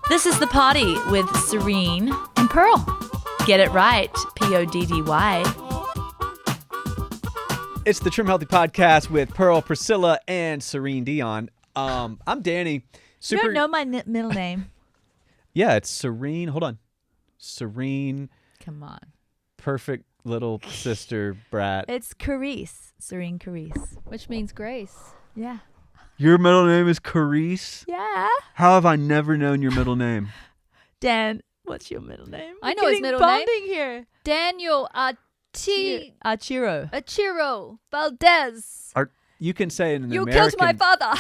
This is the Poddy with Serene and Pearl. Get it right, Poddy. It's the Trim Healthy Podcast with Pearl, Priscilla, and Serene Dion. I'm Danny. You don't know my middle name. Yeah, it's Serene. Hold on. Serene. Come on. Perfect little sister brat. It's Carice. Serene Carice. Which means grace. Yeah. Your middle name is Carice? Yeah. How have I never known your middle name? Dan, what's your middle name? I know We're his getting middle bonding name. Here. Daniel Achiro. Valdez. You can say it in the You American... killed my father.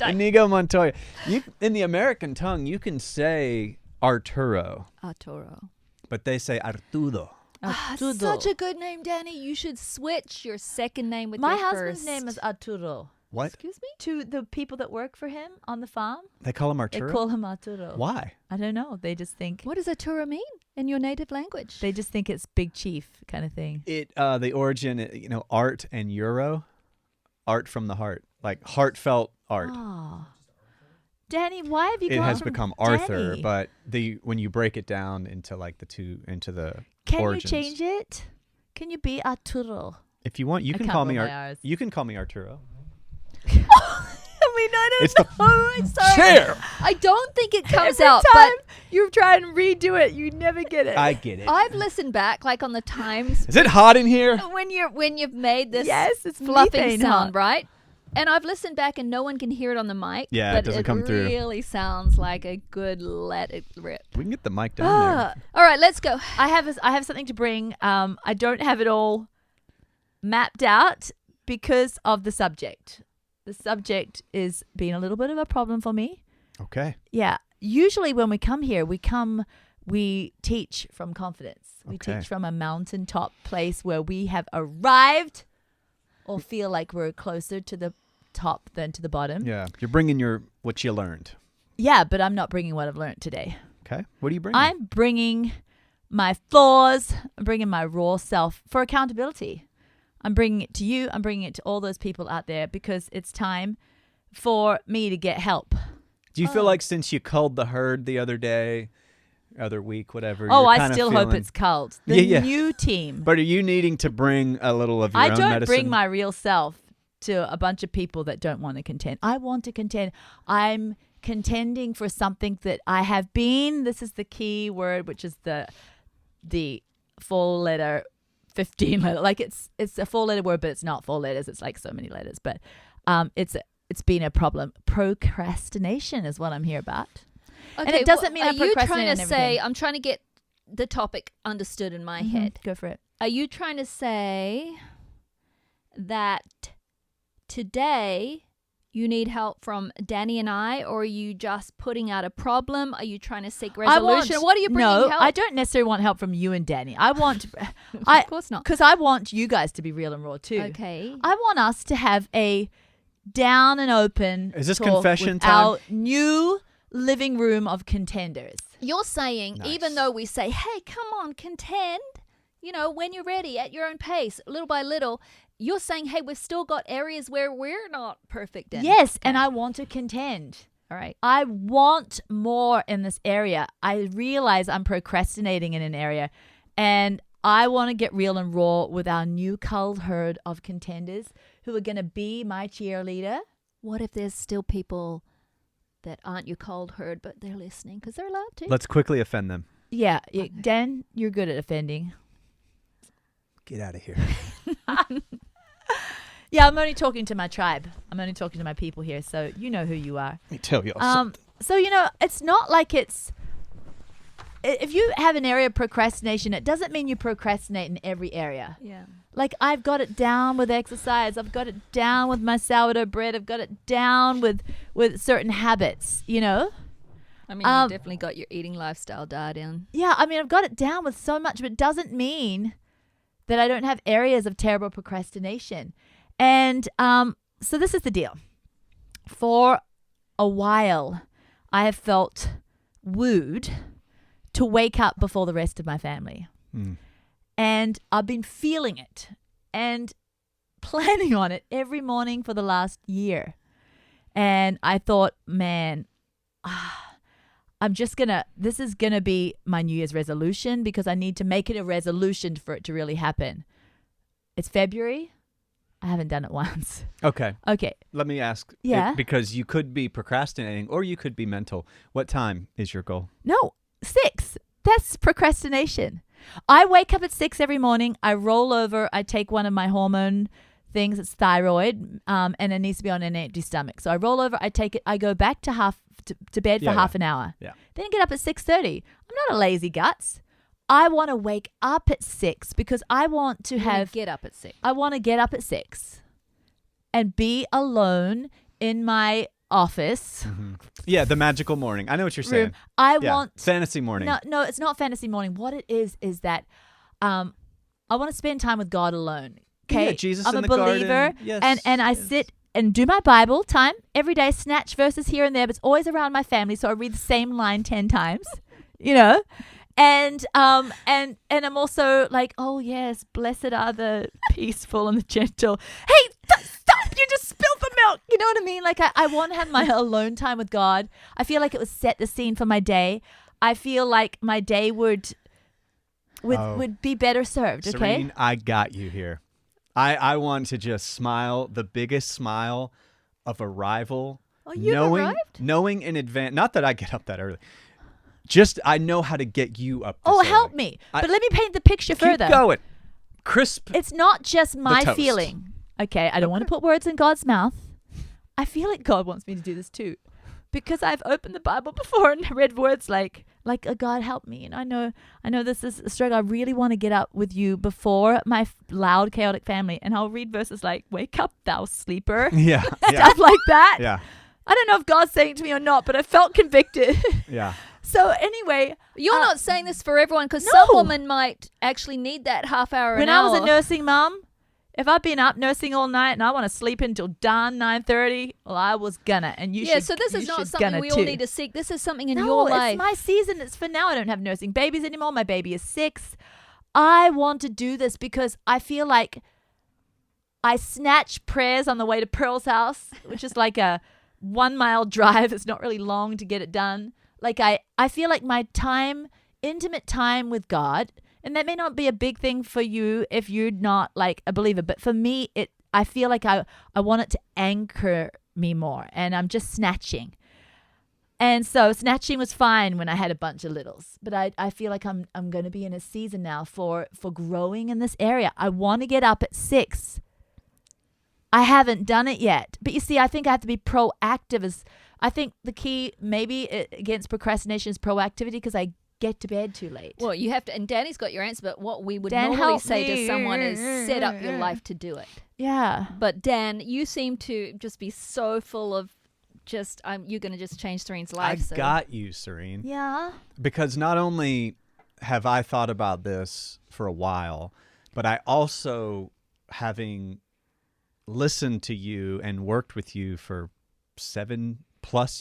Inigo Montoya. In the American tongue, you can say Arturo, Arturo. but they say Arturo. Such a good name, Danny. You should switch your second name with My your husband's first. name is Arturo. What? Excuse me? To the people that work for him on the farm, They call him they Arturo? call him Arturo. Why? I don't know. They just think What does Arturo mean in your native language? it's big chief kind of thing. The origin, art and euro, art from the heart, like heartfelt art. Oh. Danny, why have you It gone has from become Arthur, Danny? but when you break it down into like the Can origins. you change it? Can you be Arturo? If you want, you I can can't call me roll my R's. You can call me Arturo. I don't It's the know. I'm sorry. chair. I don't think it comes Every out, time but you try and redo it, you never get it. I get it. I've listened back, like on the times Is it hot in here? when you've made this Yes, it's fluffing methane sound, hot. right? And I've listened back, and no one can hear it on the mic. Yeah, it but doesn't come through. It really sounds like a good let it rip. We can get the mic down there. All right, let's go. I have something to bring. I don't have it all mapped out because of the subject. The subject is being a little bit of a problem for me. Okay. Yeah. Usually when we come here, we teach from confidence. We Okay. teach from a mountaintop place where we have arrived or feel like we're closer to the top than to the bottom. Yeah, you're bringing what you learned. Yeah, but I'm not bringing what I've learned today. Okay. What are you bringing? I'm bringing my flaws. I'm bringing my raw self for accountability. I'm bringing it to you. I'm bringing it to all those people out there because it's time for me to get help. Do you feel like since you culled the herd the other week, whatever? Oh, you're I kinda still hope feeling- it's culled. The Yeah. new team. But are you needing to bring a little of your I own don't medicine? bring my real self to a bunch of people that don't want to contend. I want to contend. I'm contending for something that I have been. This is the key word, which is the 4-letter, 15-letter. Like it's a 4-letter word, but it's not 4 letters. It's like so many letters. But it's been a problem. Procrastination is what I'm here about. Okay, And it doesn't mean are I you procrastinate trying on to say? everything. I'm trying to get the topic understood in my head. Go for it. Are you trying to say that today you need help from Danny and I, or are you just putting out a problem? Are you trying to seek resolution? What are you bringing No, help? I don't necessarily want help from you and Danny. I want, Of course not. because I want you guys to be real and raw too. Okay. I want us to have a down and open Is this talk confession with time? our new living room of contenders. You're saying, Nice. even though we say, hey, come on, contend, when you're ready at your own pace, little by little, you're saying, hey, we've still got areas where we're not perfect in. Yes, and I want to contend. All right. I want more in this area. I realize I'm procrastinating in an area, and I want to get real and raw with our new culled herd of contenders who are going to be my cheerleader. What if there's still people that aren't your cold herd, but they're listening because they're allowed to? Let's quickly offend them. Yeah, Dan, you're good at offending. Get out of here. Yeah, I'm only talking to my tribe. I'm only talking to my people here, so you know who you are. Let me tell you something. So, it's not like if you have an area of procrastination, it doesn't mean you procrastinate in every area. Yeah. Like, I've got it down with exercise. I've got it down with my sourdough bread. I've got it down with certain habits, I mean, you definitely got your eating lifestyle dialed in. Yeah, I mean, I've got it down with so much, but it doesn't mean that I don't have areas of terrible procrastination. And so this is the deal. For a while, I have felt wooed to wake up before the rest of my family. And I've been feeling it and planning on it every morning for the last year. And I thought, man, this is gonna be my New Year's resolution because I need to make it a resolution for it to really happen. It's February. I haven't done it once. Okay. Okay. Let me ask. Yeah. Because you could be procrastinating or you could be mental. What time is your goal? No, 6. That's procrastination. I wake up at 6 every morning. I roll over. I take one of my hormone things. It's thyroid, and it needs to be on an empty stomach. So I roll over. I take it. I go back to bed for half an hour. Yeah. Then get up at 6:30. I'm not a lazy guts. I want to wake up at 6 because I want to get up at 6. I want to get up at 6 and be alone in my office. Mm-hmm. Yeah, the magical morning. I know what you're saying. I want fantasy morning. No, it's not fantasy morning. What it is that I want to spend time with God alone. Okay, Yeah, Jesus I'm in a the believer, garden. Yes, and I sit and do my Bible time every day. Snatch verses here and there, but it's always around my family, so I read the same line 10 times. You know. And I'm also like, oh yes, blessed are the peaceful and the gentle. Hey, stop! You just spilled the milk. You know what I mean? Like I want to have my alone time with God. I feel like it would set the scene for my day. I feel like my day would be better served. Okay, Serene, I got you here. I want to just smile, the biggest smile of arrival. Oh, you arrived? Knowing in advance. Not that I get up that early. Just, I know how to get you up. Oh, help me. But let me paint the picture further. Keep going. Crisp. It's not just my toast. feeling. Okay, I don't want to put words in God's mouth. I feel like God wants me to do this too. Because I've opened the Bible before and read words like God help me. And I know this is a struggle. I really want to get up with you before my loud, chaotic family. And I'll read verses like, wake up, thou sleeper. Yeah. Stuff like that. Yeah. I don't know if God's saying it to me or not, but I felt convicted. Yeah. So anyway, You're not saying this for everyone because No. some women might actually need that half hour. when I was a nursing mom, if I've been up nursing all night and I want to sleep until dawn 9:30, well, I was gonna. And you should. So this is you not should something gonna we all too. need to seek. This is something in No, your life. it's my season. It's for now. I don't have nursing babies anymore. My baby is 6. I want to do this because I feel like I snatch prayers on the way to Pearl's house, which is like a 1-mile drive. It's not really long to get it done. Like I feel like my time, intimate time with God, and that may not be a big thing for you if you're not like a believer, but for me, I feel like I want it to anchor me more, and I'm just snatching. And so snatching was fine when I had a bunch of littles, but I feel like I'm going to be in a season now for growing in this area. I want to get up at 6. I haven't done it yet, but you see, I think I have to be proactive. I think the key maybe against procrastination is proactivity because I get to bed too late. Well, you have to, and Danny's got your answer, but what we would Dan, normally help say me. to someone is set up your life to do it. Yeah. But Dan, you seem to just be so full of just, you're going to just change Serene's life. I got you, Serene. Yeah. Because not only have I thought about this for a while, but I also, having listened to you and worked with you for 7+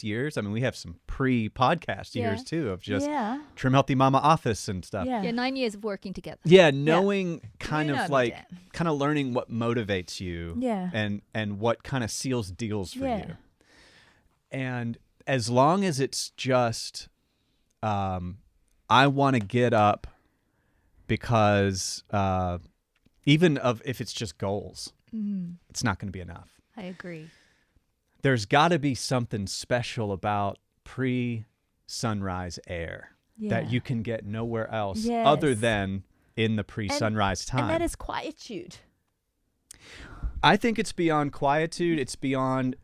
years. I mean, we have some pre-podcast years too of just Trim Healthy Mama Office and stuff. Yeah. Yeah, 9 years of working together. Yeah, knowing kind You know of me, like, Dan. kind of learning what motivates you. Yeah. And what kind of seals deals for Yeah. you. And as long as it's just, I want to get up because even if it's just goals, it's not going to be enough. I agree. There's got to be something special about pre-sunrise air that you can get nowhere else other Yes. than in the pre-sunrise time. And that is quietude. I think it's beyond quietude. It's beyond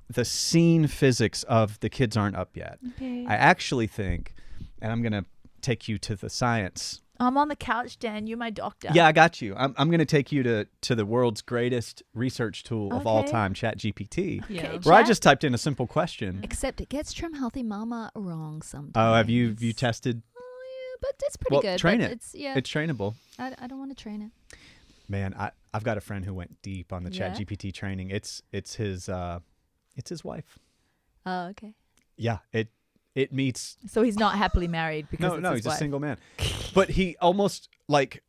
the scene physics of the kids aren't up yet. Okay. I actually think, and I'm going to take you to the science. I'm on the couch, Dan. You're my doctor. Yeah, I got you. I'm going to take you to the world's greatest research tool of all Okay. time, ChatGPT. Yeah. Okay, Where I chat. just typed in a simple question. Except it gets Trim Healthy Mama wrong sometimes. Oh, have you tested? Oh, yeah, but it's pretty Well, good. train but it. It's, yeah, It's trainable. I don't want to train it. Man, I've got a friend who went deep on the Yeah? ChatGPT training. It's his wife. Oh, okay. Yeah, it meets. So he's not happily married because No, it's his he's wife. a single man. But he almost like,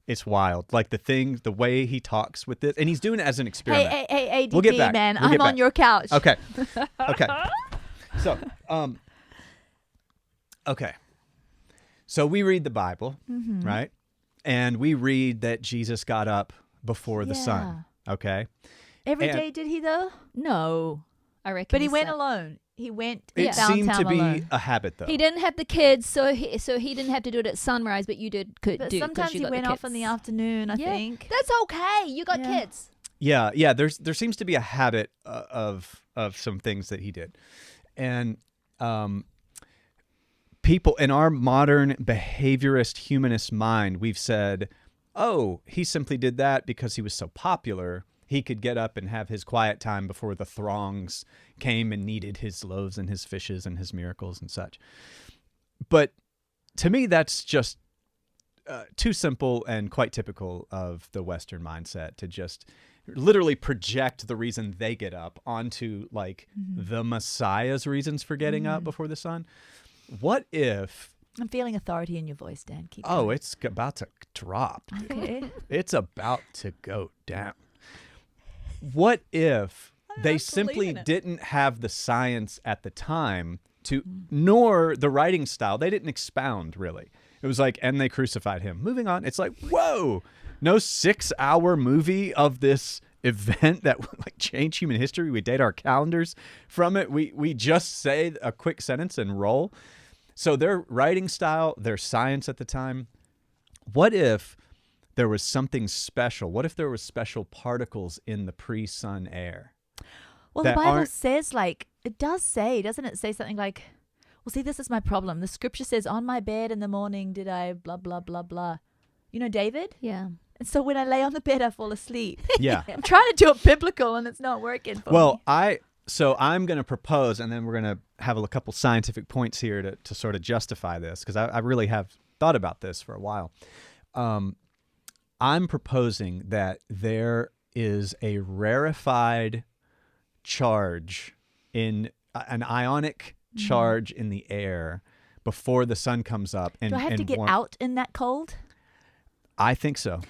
it's wild. Like the way he talks with this, and he's doing it as an experiment. Hey, ADD, We'll get back. man. We'll get I'm on back. your couch. Okay. So, okay. So we read the Bible, right? And we read that Jesus got up before the sun. Okay. Every day did he though? No, I reckon. But he went slept. alone. He went. It found seemed time to be alone. a habit, though. He didn't have the kids, so he didn't have to do it at sunrise, but you could But do. sometimes he went off in the afternoon. I think. That's okay. You got kids. Yeah. There seems to be a habit of some things that he did, and people in our modern behaviorist humanist mind, we've said, "Oh, he simply did that because he was so popular. He could get up and have his quiet time before the throngs came and needed his loaves and his fishes and his miracles and such." But to me, that's just too simple and quite typical of the Western mindset to just literally project the reason they get up onto like the Messiah's reasons for getting up before the sun. What if... I'm feeling authority in your voice, Dan. Keep Oh, going. it's about to drop. Dude. Okay. It's about to go down. What if they simply didn't have the science at the time nor the writing style? They didn't expound, really. It was like, and they crucified him. Moving on. It's like, whoa, no 6-hour movie of this event that would like change human history. We date our calendars from it. We just say a quick sentence and roll. So their writing style, their science at the time, what if there was something special? What if there were special particles in the pre-sun air? Well, the Bible says, like, it does say, doesn't it say something like, well, see, this is my problem. The scripture says, on my bed in the morning did I blah, blah, blah, blah. You know, David? Yeah. And so when I lay on the bed, I fall asleep. Yeah. I'm trying to do it biblical and it's not working for me. So I'm going to propose, and then we're going to have a couple scientific points here to sort of justify this, because I really have thought about this for a while. I'm proposing that there is a rarefied charge in an ionic charge in the air before the sun comes up. And, do I have to get out in that cold? I think so.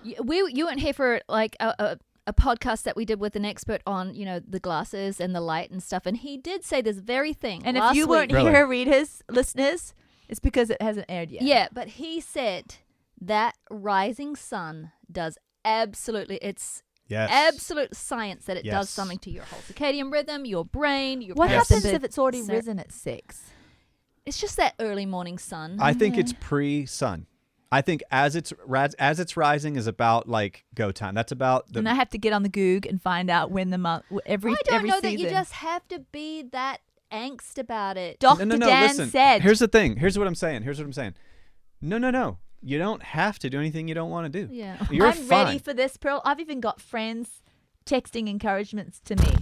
You weren't here for like a podcast that we did with an expert on, you know, the glasses and the light and stuff, and he did say this very thing. And if you weren't here, readers, listeners, it's because it hasn't aired yet. Yeah, but he said that rising sun does absolutely, it's absolute science that it does something to your whole circadian rhythm, your brain, your What happens if it's already risen at 6? It's just that early morning sun. I think it's pre-sun. I think as it's rising is about like go time. That's about and I have to get on the Goog and find out when the month every I don't know season. that you just have to be that angst about it. Dr. No, Dan listen. said. Here's the thing. Here's what I'm saying. No. You don't have to do anything you don't want to do. Yeah. You're I'm fine. ready for this, Pearl. I've even got friends texting encouragements to me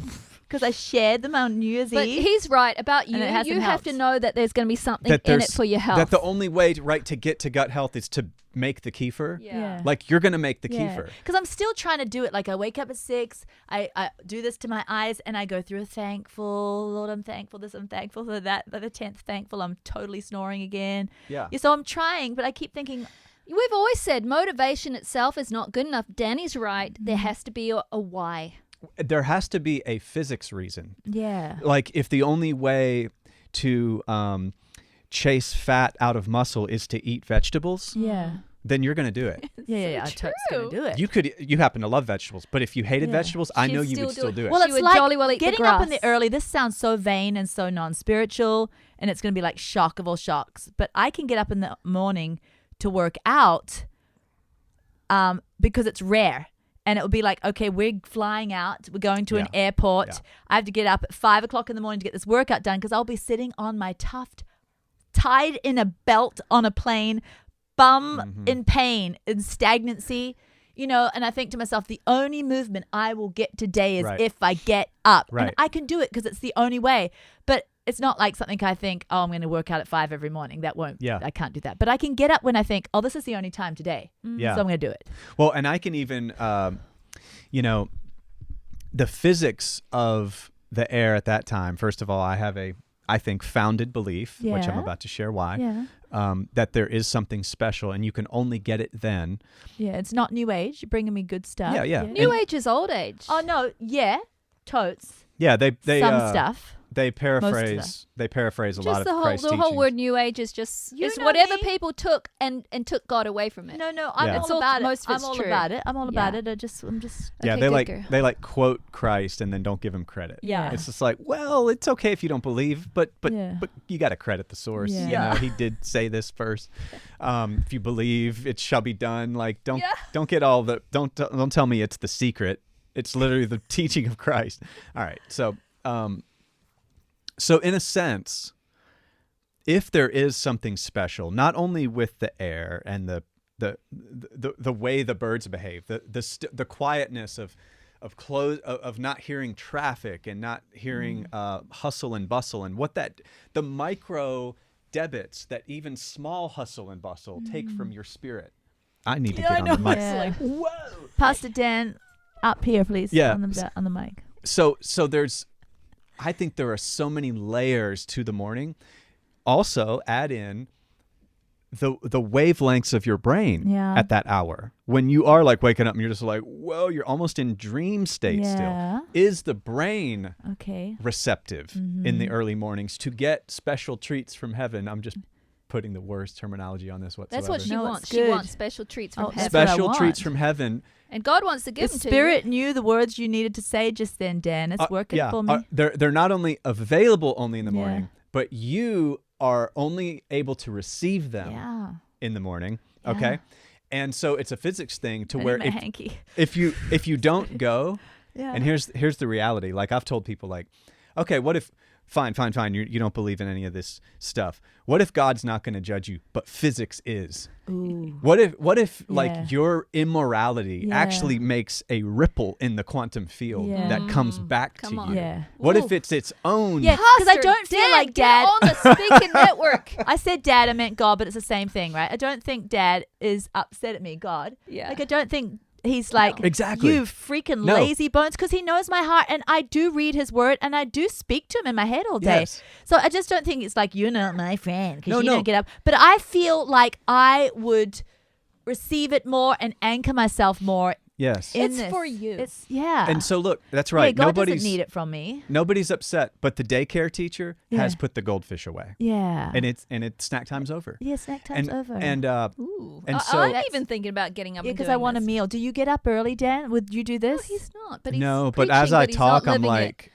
because I shared them on New Year's But Eve. he's right about you. And it hasn't You have helped. to know that there's going to be something in it for your health. That the only way to get to gut health is to make the kefir. Yeah. Like you're going to make the kefir. Because I'm still trying to do it. Like I wake up at 6, I do this to my eyes, and I go through thankful, Lord, I'm thankful this, I'm thankful for that. By the 10th, thankful, I'm totally snoring again. Yeah. So I'm trying, but I keep thinking, We've always said motivation itself is not good enough. Danny's right. There has to be a why. There has to be a physics reason. yeah. Like if the only way to chase fat out of muscle is to eat vegetables, Yeah. then you're going to do it. Yeah. I'm totally going to do it. You happen to love vegetables, but if you hated vegetables, I know you would still do it. Well, She it's would like jolly well eat the getting up in the grass. early. This sounds so vain and so non-spiritual, and it's going to be like shock of all shocks. But I can get up in the morning to work out because it's rare. And it would be like, okay, we're flying out. We're going to an airport. Yeah. I have to get up at 5 o'clock in the morning to get this workout done because I'll be sitting on my tuft, tied in a belt on a plane, bum in pain, in stagnancy. You know, and I think to myself, the only movement I will get today is if I get up. Right. And I can do it because it's the only way. But it's not like something I think, oh, I'm going to work out at 5 every morning. That won't. Yeah. I can't do that. But I can get up when I think, oh, this is the only time today. Yeah. So I'm going to do it. Well, and I can even, the physics of the air at that time. First of all, I have I think, founded belief, which I'm Yeah. about to share why, Yeah. that there is something special and you can only get it then. Yeah. It's not new age. You're bringing me good stuff. Yeah. New age is old age. Oh, no. Yeah. Totes. Yeah, they Some stuff. They paraphrase. us. They paraphrase a lot Just of the whole Christ's the whole teachings. word New Age is just You it's know whatever me. people took and took God away from it. No, I'm Yeah. all It's all- about it. most of I'm it's all true. about it. I'm all about Yeah. it. I'm just. Yeah, Okay, they good like girl. they like quote Christ and then don't give him credit. Yeah. It's just like, well, it's okay if you don't believe, but Yeah. you got to credit the source. Yeah. You know, he did say this first. If you believe, it shall be done. Like, don't get all the don't tell me it's the secret. It's literally the teaching of Christ. All right, so in a sense, if there is something special, not only with the air and the way the birds behave, the quietness of not hearing traffic and not hearing hustle and bustle, and what the micro debits that even small hustle and bustle take from your spirit. I need to get on the mic. Yeah. Whoa. Pastor Dan, up here, please. Yeah. On the mic. So I think there are so many layers to the morning. Also, add in the wavelengths of your brain at that hour. When you are like waking up and you're just like, whoa, you're almost in dream state still. Is the brain receptive in the early mornings to get special treats from heaven? I'm just putting the worst terminology on this whatsoever. That's what she No, wants. it's She good. wants special treats from Oh, heaven. that's what I special treats want. from heaven. And God wants to give The them Spirit knew the words you needed to say just then, Dan. It's working for me. They're not only available only in the morning, but you are only able to receive them in the morning. Okay. And so it's a physics thing to where if you don't go, and here's the reality. Like I've told people, like, okay, what if fine, you don't believe in any of this stuff. What if God's not going to judge you, but physics is? Ooh. What if like your immorality actually makes a ripple in the quantum field that comes back to you? Yeah. What Ooh. if it's its own? Yeah, because I don't feel like Dad. Get on the speaking network. I said Dad, I meant God, but it's the same thing, right? I don't think Dad is upset at me, God. Yeah. Like I don't think he's like, Exactly. you freaking No. lazy bones, because he knows my heart, and I do read his word, and I do speak to him in my head all day. Yes. So I just don't think it's like, you're not my friend because No, you no. don't get up. But I feel like I would receive it more and anchor myself more. Yes. In It's this. for you. It's And so look, that's right. Yeah, God Nobody's doesn't need it from me. Nobody's upset, but the daycare teacher has Yeah. put the goldfish away, Yeah. and snack time's over. Yeah, snack time's over. Ooh. And I- so- I'm even thinking about getting up. Yeah, and because I doing want a this. meal. Do you get up early, Dan? Would you do No, this? he's not. But he's No, but preaching, as I he's not talk, I'm living it. like,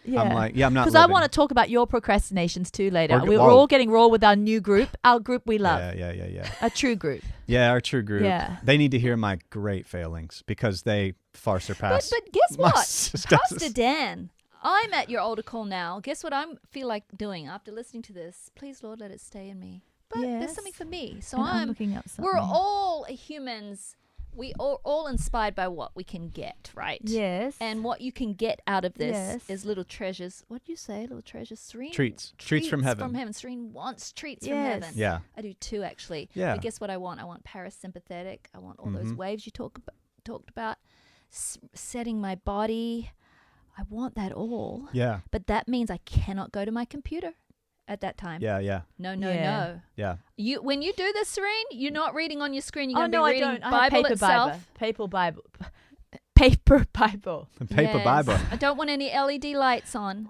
I'm not. Because I want to talk about your procrastinations too later. We're- We're whoa. all getting raw with our new group, our group we love, Yeah. a true group. Yeah, our true group. Yeah. They need to hear my great failings because they far surpass. But guess my what, successes. Pastor Dan? I'm at your altar call now. Guess what I feel like doing after listening to this? Please, Lord, let it stay in me. But there's Yes. something for me. So And I'm I'm. looking up something. We're all humans. We are all inspired by what we can get, right? Yes. And what you can get out of this Yes. is little treasures. What do you say? Little treasures? Serene? Treats from heaven. Serene wants treats Yes. from heaven. Yeah. I do too, actually. Yeah. But guess what I want? I want parasympathetic. I want all those waves you talked about. Setting my body. I want that all. Yeah. But that means I cannot go to my computer at that time. Yeah. No. Yeah. You when you do this, Serene, you're not reading on your screen. You're Oh going to no, be I reading don't. I have Bible paper itself. Bible. Paper Bible. Paper Bible. The paper Yes. Bible. I don't want any LED lights on.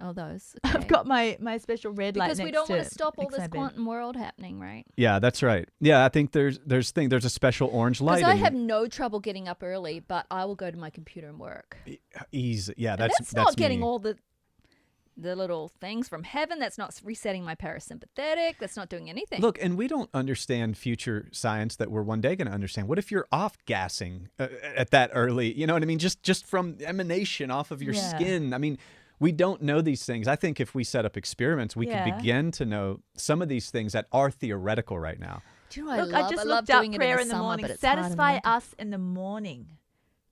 Oh, those. Okay. I've got my special red light because we next don't to want to stop all next to this my bed. quantum world happening, right? Yeah, that's right. Yeah, I think there's a special orange light. Because I in have no trouble getting up early, but I will go to my computer and work. easy. Yeah, And that's not getting me. all the little things from heaven. That's not resetting my parasympathetic. That's not doing anything. Look, and we don't understand future science that we're one day going to understand. What if you're off gassing at that early? You know what I mean? Just from emanation off of your Yeah. skin. I mean, we don't know these things. I think if we set up experiments, we Yeah. could begin to know some of these things that are theoretical right now. Do you know what Look, I love? I just love looked up doing prayer it in the summer, morning. but it's hard in the Satisfy winter. us in the morning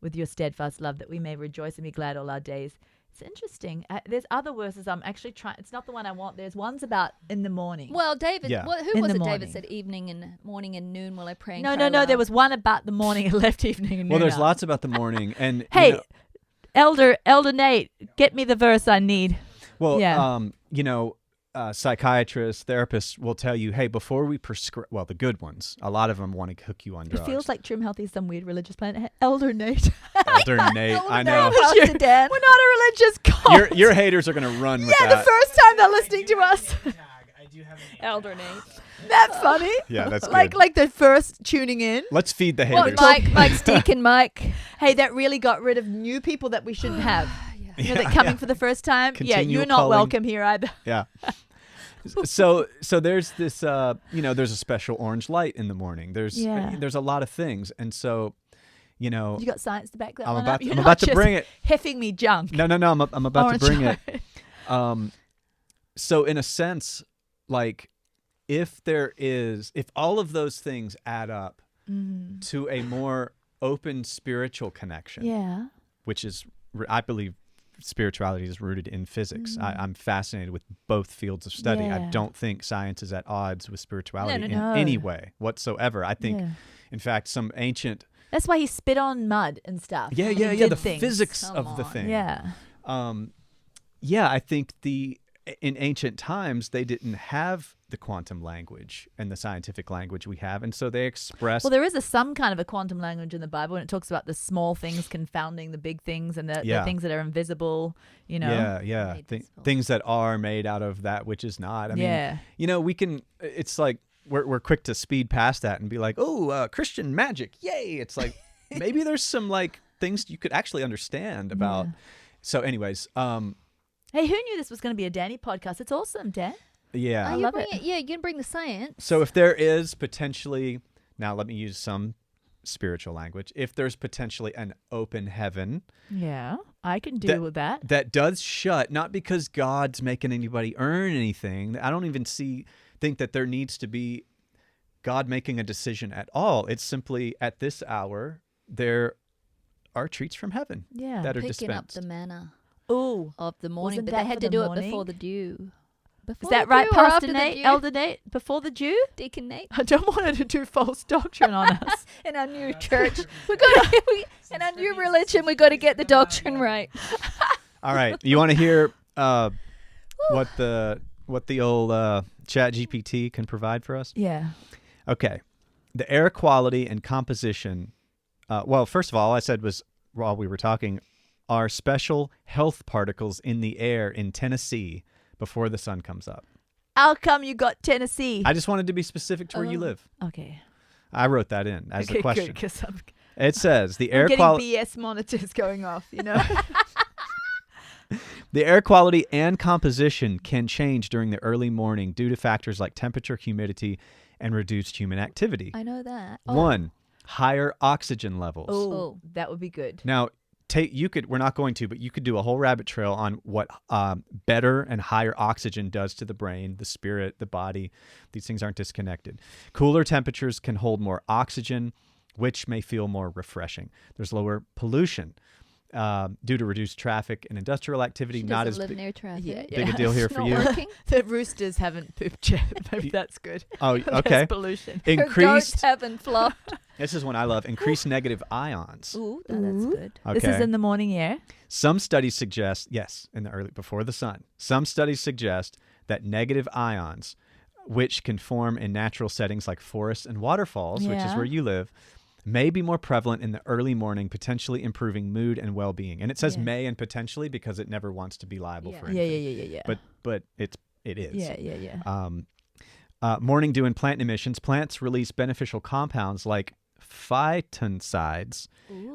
with your steadfast love, that we may rejoice and be glad all our days. It's interesting. There's other verses I'm actually trying. It's not the one I want. There's ones about in the morning. Well, David, Yeah. who In was the it? morning. David said evening and morning and noon will I pray and no. cry There aloud. was one about the morning and left evening. And Well, noon there's up. lots about the morning. And you Hey, know, Elder Nate, get me the verse I need. well, yeah. you know, psychiatrists, therapists will tell you, hey, before we prescribe, well, the good ones, a lot of them want to hook you on It drugs. feels like Trim Healthy is some weird religious planet. Elder Nate. Elder Nate, I know. Pastor Dan. We're not a religious cult. Your haters are going to run with yeah, the that. first time they're listening to us. Elder Nate. That's funny. Yeah, that's like good. like the first tuning in. Let's feed the Well, haters. Mike's Deacon Mike. Hey, that really got rid of new people that we shouldn't have. You know, Yeah, that coming yeah. for the first time. Continual yeah, you're not calling. welcome here either. Yeah. So there's this, there's a special orange light in the morning. There's a lot of things. And so, You got science to back that I'm one about up. You're I'm not about to just bring it. Heffing me junk. No, I'm about Orange to bring light. it. So in a sense, like if all of those things add up to a more open spiritual connection, Yeah. which is, I believe spirituality is rooted in physics. I'm fascinated with both fields of study. I Yeah. don't think science is at odds with spirituality No. in any way whatsoever. I think, in fact, some ancient... That's why he spit on mud and stuff. Yeah, and the did things. physics Come of the on. thing. Yeah. I think in ancient times, they didn't have the quantum language and the scientific language we have. And so they expressed... Well, there is some kind of a quantum language in the Bible, and it talks about the small things confounding the big things and the things that are invisible, you know. Yeah. Made visible. Things that are made out of that which is not. I mean, we can... It's like we're quick to speed past that and be like, oh, Christian magic, yay! It's like maybe there's some like things you could actually understand about. Yeah. So, anyways, Hey, who knew this was going to be a Danny podcast? It's awesome, Dan. yeah. Oh, love you it. bring Yeah, you can bring the science. So if there is potentially, now let me use some spiritual language, if there's potentially an open heaven Yeah, I can deal with that. that does shut, not because God's making anybody earn anything. I don't even think that there needs to be God making a decision at all. It's simply at this hour, there are treats from heaven Yeah. that are Picking up dispensed. the manna Ooh. of the morning, Wasn't but that they had for to the do it morning? before the dew. Is Before that the right, dew or Pastor after the Nate? dew? Elder Nate? Before the Jew? Deacon Nate. I don't want her to do false doctrine on us. In our new church, in our new religion, we got to get the doctrine right. All right. You want to hear what the old Chat GPT can provide for us? Yeah. Okay. The air quality and composition. Well, first of all I said was, while we were talking, are special health particles in the air in Tennessee before the sun comes up. How come you got Tennessee? I just wanted to be specific to where you Oh. live. Okay. I wrote that in as Okay, a question. good, 'cause I'm It says the air getting quality. BS monitors going off, you know. The air quality and composition can change during the early morning due to factors like temperature, humidity, and reduced human activity. I know that. One, higher oxygen levels. Oh, that would be good. Now, we're not going to, but you could do a whole rabbit trail on what better and higher oxygen does to the brain, the spirit, the body. These things aren't disconnected. Cooler temperatures can hold more oxygen, which may feel more refreshing. There's lower pollution due to reduced traffic and industrial activity. She Not doesn't as live near traffic. Yeah, big a deal here It's for not you. working. The roosters haven't pooped yet. Maybe that's good. Oh, Less okay. pollution. Her goats Increased. haven't flopped. This is one I love. Increased negative ions. Ooh, that's Ooh. good. Okay. This is in the morning air. Some studies suggest, yes, in the early before the sun. Some studies suggest that negative ions, which can form in natural settings like forests and waterfalls, which is Yeah. where you live, may be more prevalent in the early morning, potentially improving mood and well-being. And it says Yeah. may and potentially because it never wants to be liable Yeah. for Yeah, anything. yeah. But it is. Yeah. Morning dew and plant emissions. Plants release beneficial compounds like phytoncides,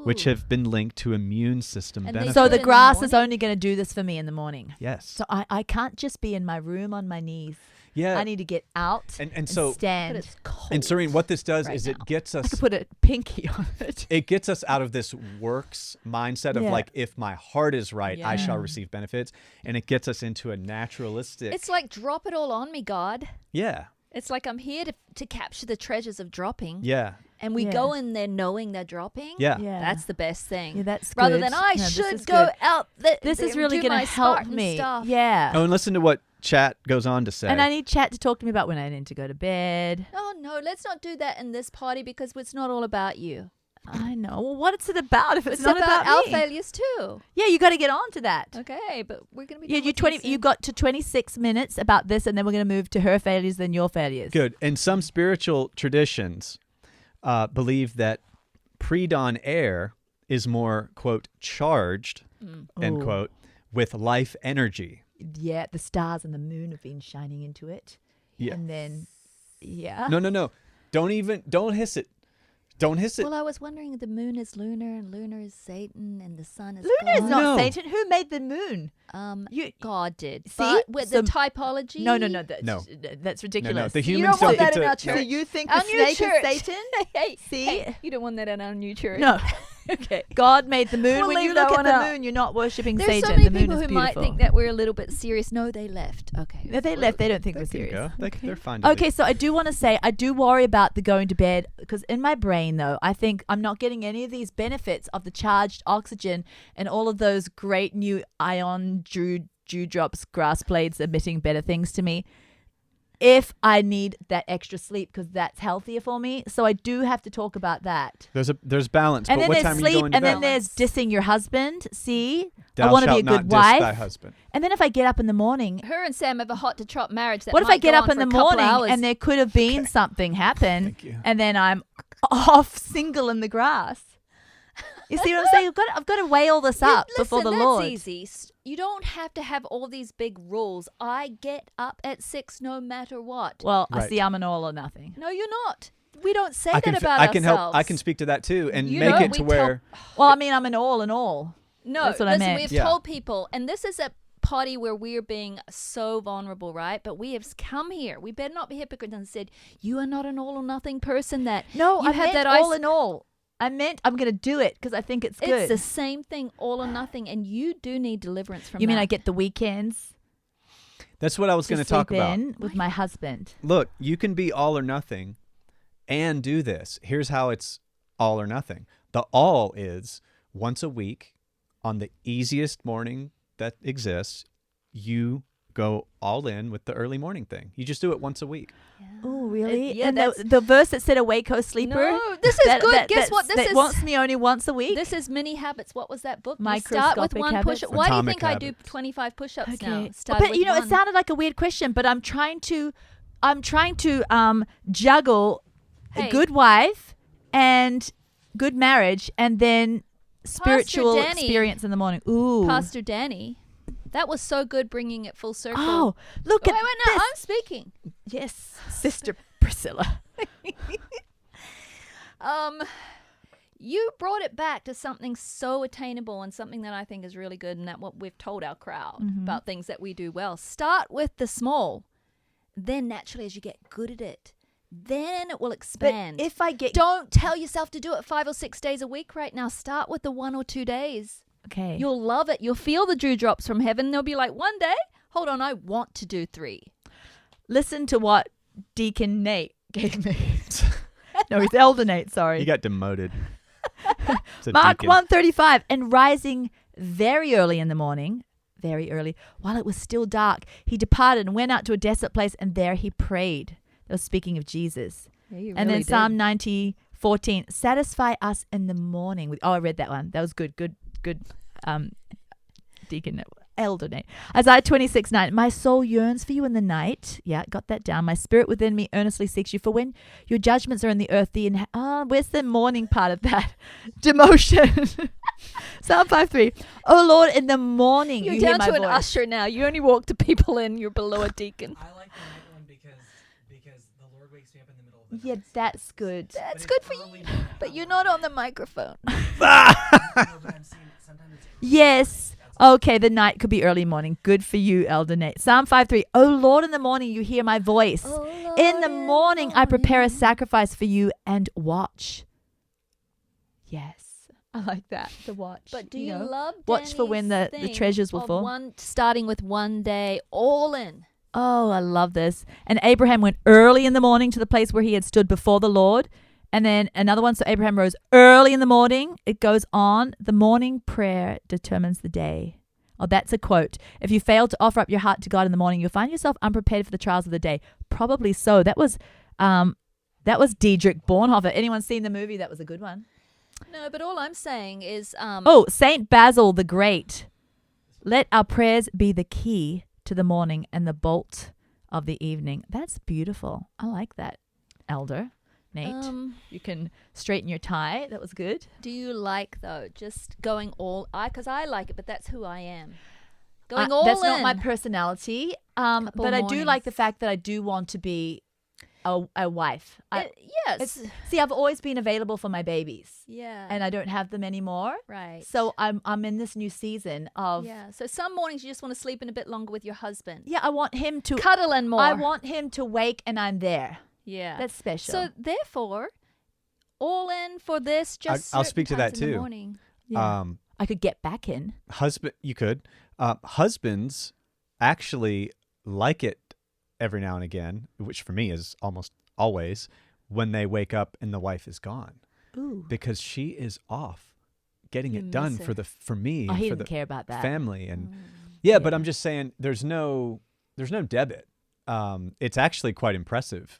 which Ooh. have been linked to immune system And they benefits. So Good the in the grass is morning? only going to do this for me in the morning. Yes. So I can't just be in my room on my knees. Yeah. I need to get out and so But stand. it's cold. and Serene, what this does right is now. it gets I us could put a pinky on it. it gets us out of this works mindset of Yeah. like, if my heart is right, I shall Yeah. receive benefits, and it gets us into a naturalistic. It's like drop it all on me, God. yeah, It's like I'm here to capture the treasures of dropping. yeah, And we Yeah. go in there knowing they're dropping. yeah. Yeah. That's the best thing. Yeah, that's Rather good. than I No, this should is go good. out. This is and really do going my to help Spartan me. Stuff. Yeah. Oh, and listen to what chat goes on to say. And I need chat to talk to me about when I need to go to bed. Oh no, let's not do that in this party because it's not all about you. I know. Well, what's it about if it's It's not about about our me? failures too. Yeah, you got to get on to that. Okay, but we're gonna be Yeah, done you with 20. this You in- got to 26 minutes about this, and then we're going to move to her failures, then your failures. Good. And some spiritual traditions believe that pre-dawn air is more, quote, charged, end Ooh. quote, with life energy. Yeah, the stars and the moon have been shining into it. Yeah. And then, yeah. No. Don't hiss it. Don't hiss it. Well, I was wondering, the moon is lunar, and lunar is Satan, and the sun is Lunar is God. not No. Satan. Who made the moon? You, God did. See? But with So- the typology. No. No. That's No, ridiculous. the You humans don't want don't that get in our to. So church. you think Our the new snake church. is Satan? Hey, See? hey, you don't want that in our new church. No. Okay. God made the moon. We'll when you leave look that at one the out. moon, you're not worshipping There's Satan. so many the moon people is who beautiful. might think that we're a little bit serious. No, they left. Okay. No, they left. They don't think They we're can serious. go. They're fine. To Okay, so I do want to say I do worry about the going to bed because in my brain though I think I'm not getting any of these benefits of the charged oxygen and all of those great new ion dewdrops grass blades emitting better things to me if I need that extra sleep because that's healthier for me. So I do have to talk about that. There's balance. And but then what there's time are you sleep, going to and bed? then there's dissing your husband. See, Thou I want to be a shalt not good diss thy wife. husband. And then if I get up in the morning, Her and Sam have a hot to trot marriage. That what if might I get go up on in for the a couple morning hours. and there could have been something happen, Thank you. and then I'm off single in the grass? You see what I'm saying? I've got to weigh all this up before the that's Lord. easy. You don't have to have all these big rules. I get up at 6 no matter what. Well, I Right. see I'm an all or nothing. No, you're not. We don't say I that can about I can ourselves. help. I can speak to that too and You make know, it to we where. Well, I mean, I'm an all in all. No, That's what I listen, meant. we've Yeah. told people, and this is a potty where we're being so vulnerable, right? But we have come here. We better not be hypocrites and said, you are not an all or nothing person that No, you I have meant that all in all. I meant I'm going to do it because I think it's good. It's the same thing, all or nothing, and you do need deliverance from you mean that. I get the weekends That's what I was to going to sleep talk about. in with my husband? Look, you can be all or nothing and do this. Here's how it's all or nothing. The all is once a week on the easiest morning that exists, you go all in with the early morning thing. You just do it once a week. Oh, really? yeah, and that's- the verse that said a Waco sleeper? No, this is good. Guess what? This that is wants me only once a week. This is mini habits. What was that book? You Microscopic start with one habits? push-up. Why do you Atomic think I do habits. 25 push-ups now? Okay. Start But with you know, one. it sounded like a weird question, but I'm trying to juggle a Hey. good wife and good marriage and then spiritual Danny. experience in the morning. Ooh. Pastor Danny, that was so good bringing it full circle. Oh, look wait, at no, this. I'm speaking. Yes, Sister Priscilla. You brought it back to something so attainable and something that I think is really good, and that what we've told our crowd Mm-hmm. about things that we do well. Start with the small, then naturally as you get good at it, then it will But expand. if I get Don't tell yourself to do it 5 or 6 days a week right now. Start with the 1 or 2 days. okay, You'll love it. You'll feel the dewdrops from heaven. They'll be like, one day, hold on, I want to do 3. listen to what Deacon Nate gave me. No, he's Elder Nate. Sorry. You got demoted. It's a Mark deacon. 1:35, and rising very early in the morning, very early, while it was still dark, he departed and went out to a desolate place, and there he prayed. That was speaking of Jesus. And then Psalm 90:14, satisfy us in the morning with. Oh, I read that one. That was good. Good. Deacon Elder Nate. Isaiah 26:9, my soul yearns for you in the night. Yeah, got that down. My spirit within me earnestly seeks you. For when your judgments are in the earth, where's the morning part of that? Demotion. Psalm 5:3. Oh Lord, in the morning You're you hear down my to an voice. usher now. You only walk to people in. You're below a deacon. I like the night one because the Lord wakes me up in the middle of the Yeah, night. that's good. That's it's good for early you. morning But you're hour. not on the microphone. No, but I'm seeing sometimes it's early Yes. morning. That's Okay, the night could be early morning. Good for you, Elder Nate. Psalm 5:3. Oh Lord, in the morning you hear my voice. In the morning I prepare a sacrifice for you and watch. Yes. I like that. The watch. But do you you know, love watch for when the Danny's treasures will thing fall? of starting with one day, all in. Oh, I love this. And Abraham went early in the morning to the place where he had stood before the Lord. And then another one. So Abraham rose early in the morning. It goes on. The morning prayer determines the day. Oh, that's a quote. If you fail to offer up your heart to God in the morning, you'll find yourself unprepared for the trials of the day. Probably so. That was Dietrich Bonhoeffer. Anyone seen the movie? That was a good one. No, but all I'm saying is, Oh, Saint Basil the Great. Let our prayers be the key to the morning and the bolt of the evening. That's beautiful. I like that, Elder Nate. You can straighten your tie. That was good. do you like though just going all? Because I like it, but that's who I am. Going all That's in. not my personality. Couple But I do like mornings. the fact that I do want to be a wife. Yes. See, I've always been available for my babies, Yeah. and I don't have them anymore. right. So I'm in this new season of yeah. So some mornings you just want to sleep in a bit longer with your husband. I want him to Cuddle and more. I want him to wake and I'm there. Yeah. That's special. So therefore, all in for this. Just I'll speak to certain that times in the too. morning. yeah. I could get back in. You could. Husbands actually like it every now and again, which for me is almost always, when they wake up and the wife is gone, Ooh. because she is off getting You it done miss for her. for me, Oh, he for didn't the care about that. family, and Mm. yeah. But Yeah. I'm just saying, there's no debit. It's actually quite impressive,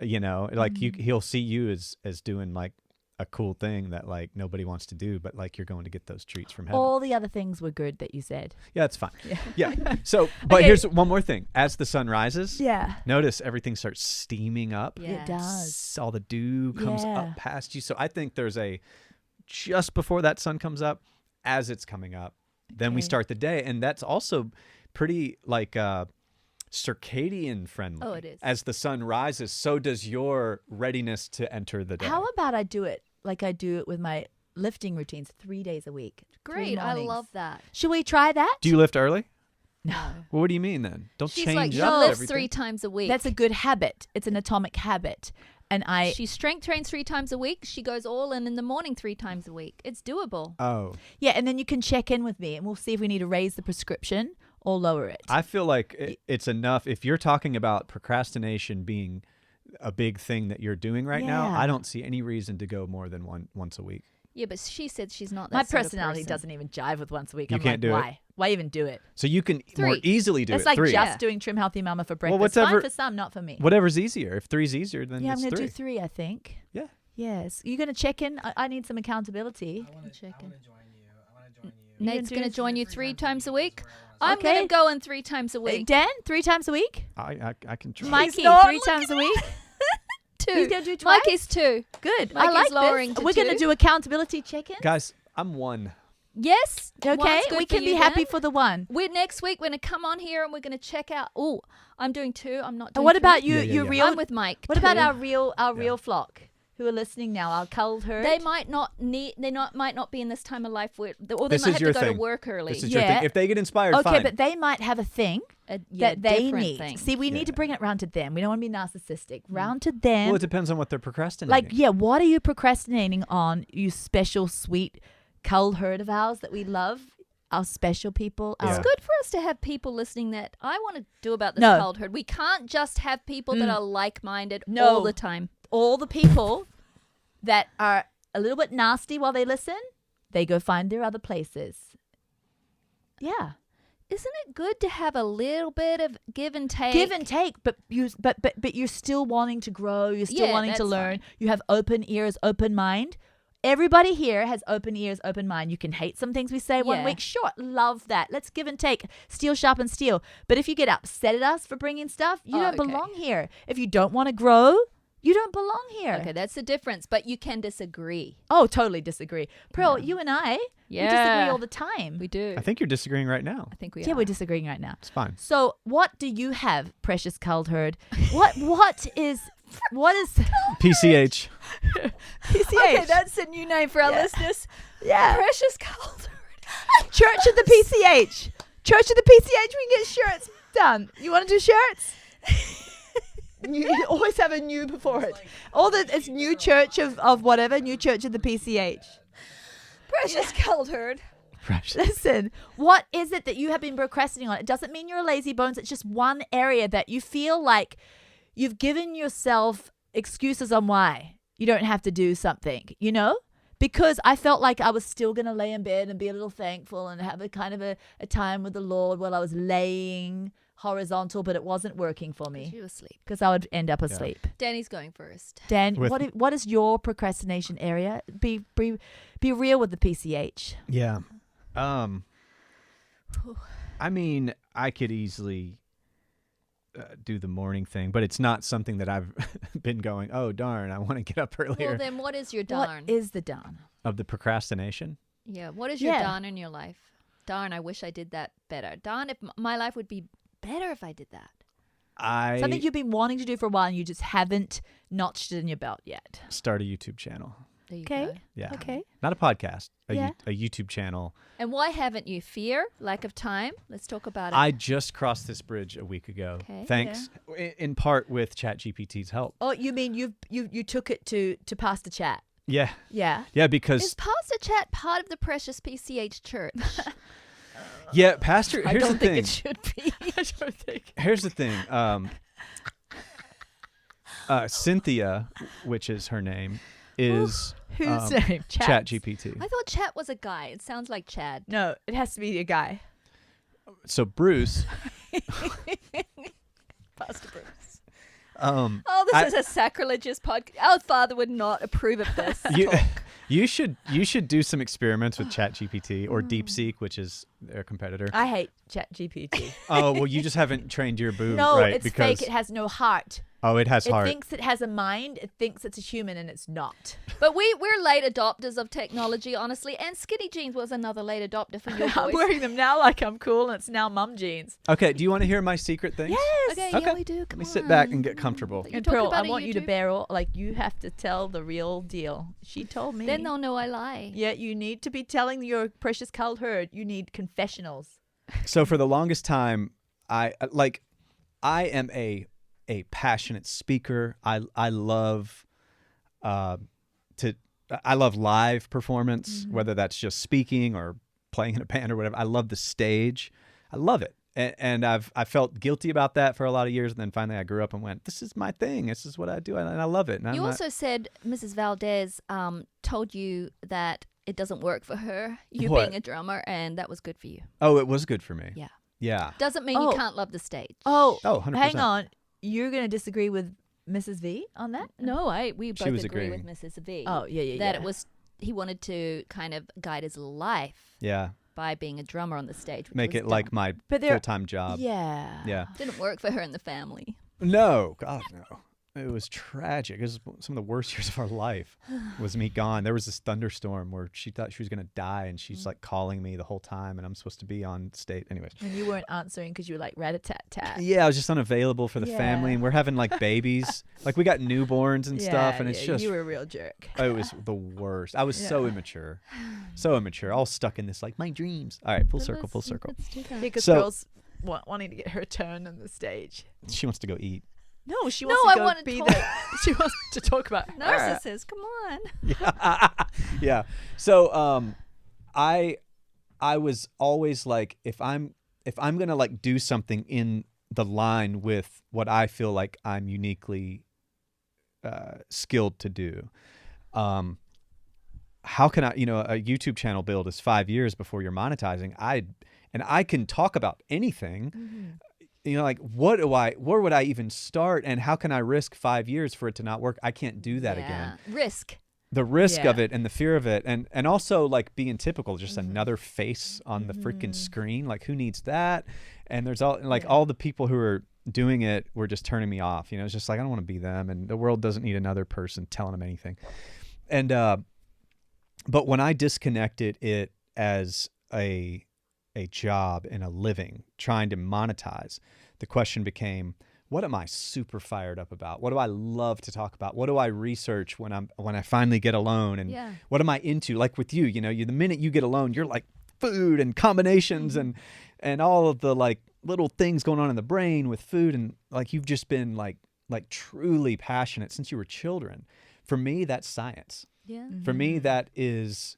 like he'll see you as doing like a cool thing that like nobody wants to do, but like you're going to get those treats from heaven. All the other things were good that you said. Yeah, it's fine. Yeah. Yeah. So, but Okay. here's one more thing. As the sun rises, Yeah. notice everything starts steaming up. Yeah. It does. All the dew comes Yeah. up past you. So I think there's just before that sun comes up, as it's coming up, then we Okay. start the day. And that's also pretty like circadian friendly. Oh, it is. As the sun rises, so does your readiness to enter the day. How about I do it like I do it with my lifting routines 3 days a week? 3 Great. I mornings. love that. Should we try that? Do you lift early? No. Well, what do you mean then? Don't She's change like, she up No. lifts everything. 3 times a week. That's a good habit. It's an atomic habit. And She strength trains 3 times a week. She goes all in the morning 3 times a week. It's doable. Oh. yeah, and then you can check in with me and we'll see if we need to raise the prescription or lower it. I feel like it's enough. If you're talking about procrastination being a big thing that you're doing right now, Yeah. I don't see any reason to go more than once a week. Yeah, but she said she's not that My sort of personality person. doesn't even jive with once a week. You I'm can't like, do it? why? Why even do it? So you can more 3. easily do It's it. like 3. just Yeah. doing Trim Healthy Mama for breakfast. whatever- Fine for some, not for me. Whatever's easier. If 3's easier, then Yeah, I'm it's going to 3. do 3, I think. Yeah. Yes. You're going to check in? I need some accountability. I want to join chicken. you. I want to join you. You Nate's can going do to join you 3 times a week. I'm I'm Okay. going to go in 3 times a week. Dan, 3 times a week? I can try. Mikey, not 3 times a week? 2. He's going to do twice? Mikey's 2. Good. Mikey's I like lowering this. to We're going to 2. do accountability check-in? Guys, I'm 1. Yes. Okay, One's good we for can be you, happy Dan. for the 1. Next week we're going to come on here and we're going to check out. Oh, I'm doing 2. I'm not doing And what 3. about you? Yeah, yeah, Your yeah. real. I'm with Mike. What about 2. our real flock who are listening now? Our culled herd. They might not need. might not be in this time of life where, or they This might is have your to go thing. to work early. This is your Yeah. thing. If they get inspired, Okay, fine. but they might have a thing that they different need. thing. See, we need to Yeah. bring it round to them. We don't want to be narcissistic. Round to them. well, it depends on what they're procrastinating. Like, yeah, what are you procrastinating on, you special, sweet, culled herd of ours that we love? Our special people. Yeah. It's good for us to have people listening that I want to do about this No. childhood. We can't just have people that are like-minded No. all the time. All the people that are a little bit nasty while they listen, they go find their other places. Yeah. Isn't it good to have a little bit of give and take? Give and take, but you're still wanting to grow. You're still Yeah, wanting to that's learn. fine. You have open ears, open mind. Everybody here has open ears, open mind. You can hate some things we say one Yeah. week. Sure, love that. Let's give and take. Steel sharpens steel. But if you get upset at us for bringing stuff, you Oh, don't okay. belong here. If you don't want to grow, you don't belong here. Okay, that's the difference. But you can disagree. Oh, totally disagree. Pearl, you and I, we disagree Yeah. all the time. We do. I think you're disagreeing right now. I think we Yeah, are. we're disagreeing right now. It's fine. So, what do you have, precious culled herd? What is PCH. PCH? Okay, that's the new name for our Yeah. listeners. Yeah. Precious Calder. Church of the PCH. Church of the PCH. We can get shirts done. You want to do shirts? You always have a new before it. It's new church of whatever. New church of the PCH. Precious Calder. Listen, what is it that you have been procrastinating on? It doesn't mean you're a lazy bones. It's just one area that you feel like you've given yourself excuses on why you don't have to do something, you know? Because I felt like I was still going to lay in bed and be a little thankful and have a kind of a time with the Lord while I was laying horizontal, but it wasn't working for me You asleep. because I would end up asleep. Danny's going first. Dan, With- what is your procrastination area? Be real with the PCH. Yeah. I mean, I could easily do the morning thing, but it's not something that I've been going, oh, darn, I want to get up earlier. Well, then what is your darn? What is the darn? Of the procrastination? Yeah, what is your Yeah. darn in your life? Darn, I wish I did that better. Darn, if my life would be better if I did that. Something you've been wanting to do for a while and you just haven't notched it in your belt yet. Start a YouTube channel. There you Okay. go. Yeah. Okay. Not a podcast, Yeah. a YouTube channel. And why haven't you? Fear? Lack of time? Let's talk about it. I just crossed this bridge a week ago. Okay. Thanks in part with ChatGPT's help. Oh, you mean you took it to pass the chat? Yeah. Yeah. Yeah, Is because Pastor Chat part of the Precious PCH Church? yeah, Pastor, I here's don't the think thing. it should be. I don't think. Here's the thing. Cynthia, which is her name, is Whose name? ChatGPT. I thought Chat was a guy. It sounds like Chad. No, it has to be a guy. So Bruce, Pastor Bruce. Oh, this I- is a sacrilegious podcast. Our father would not approve of this. you, talk. you should do some experiments with ChatGPT or DeepSeek, which is their competitor. I hate ChatGPT. Oh well, you just haven't trained your boo No, right it's because fake. It has no heart. oh, it has It heart. thinks it has a mind. It thinks it's a human, and it's not. But we're late adopters of technology, honestly. And skinny jeans was another late adopter for your I'm boys. wearing them now like I'm cool, and it's now mum jeans. Okay, do you want to hear my secret things? Yes. Okay, Okay. yeah, we do. Let Come me sit back and get on. comfortable. But you And talk Pearl, about I it, want you to YouTube. bear all, like you have to tell the real deal. She told me. Then they'll know I lie. Yeah, you need to be telling your precious culled herd. You need confessionals. So for the longest time, I am a passionate speaker. I love I love live performance, whether that's just speaking or playing in a band or whatever. I love the stage. I love it. And I felt guilty about that for a lot of years, and then finally I grew up and went, this is my thing. This is what I do, and I love it. And You I'm also said Mrs. Valdez told you that it doesn't work for her, you What? being a drummer, and that was good for you. oh, it was good for me. Yeah. Yeah. Doesn't mean Oh. you can't love the stage. Oh, Oh, 100%. hang on. You're going to disagree with Mrs. V on that? No, we both was agree agreeing. with Mrs. V. Oh, yeah. That it was he wanted to kind of guide his life Yeah. by being a drummer on the stage. Which Make was it like dumb. my But there- full-time job. Yeah. Yeah. Didn't work for her and the family. No, God, no. It was tragic. It was some of the worst years of our life. Was me gone. There was this thunderstorm where she thought she was going to die, and she's like calling me the whole time, and I'm supposed to be on stage. Anyways, And you weren't answering because you were like rat-a-tat-tat. yeah, I was just unavailable for the family, Yeah. and we're having like babies. Like we got newborns and stuff, and it's just You were a real jerk. it was the worst. I was so Yeah. immature, all stuck in this like my dreams. All right, full circle. Let's do that. Because So- girls wanting to get her turn on the stage. She wants to go eat. No, she No, wants I to go wanna be talk- the. She wants to talk about her. Narcissist, come on. Yeah. So I was always like, if I'm gonna like do something in the line with what I feel like I'm uniquely skilled to do, how can I, a YouTube channel build is 5 years before you're monetizing. I can talk about anything. Like where would I even start, and how can I risk 5 years for it to not work? I can't do that again. Risk. The risk Yeah. of it and the fear of it, and also like being typical, just another face on the freaking screen. Like who needs that? And there's all the people who are doing it were just turning me off. It's just like I don't want to be them, and the world doesn't need another person telling them anything. And but when I disconnected it as a job and a living, trying to monetize, the question became, what am I super fired up about? What do I love to talk about? What do I research when I finally get alone? And Yeah. what am I into? Like with you, the minute you get alone, you're like food and combinations and all of the like little things going on in the brain with food, and like you've just been like truly passionate since you were children. For me, that's science. Yeah. For me, that is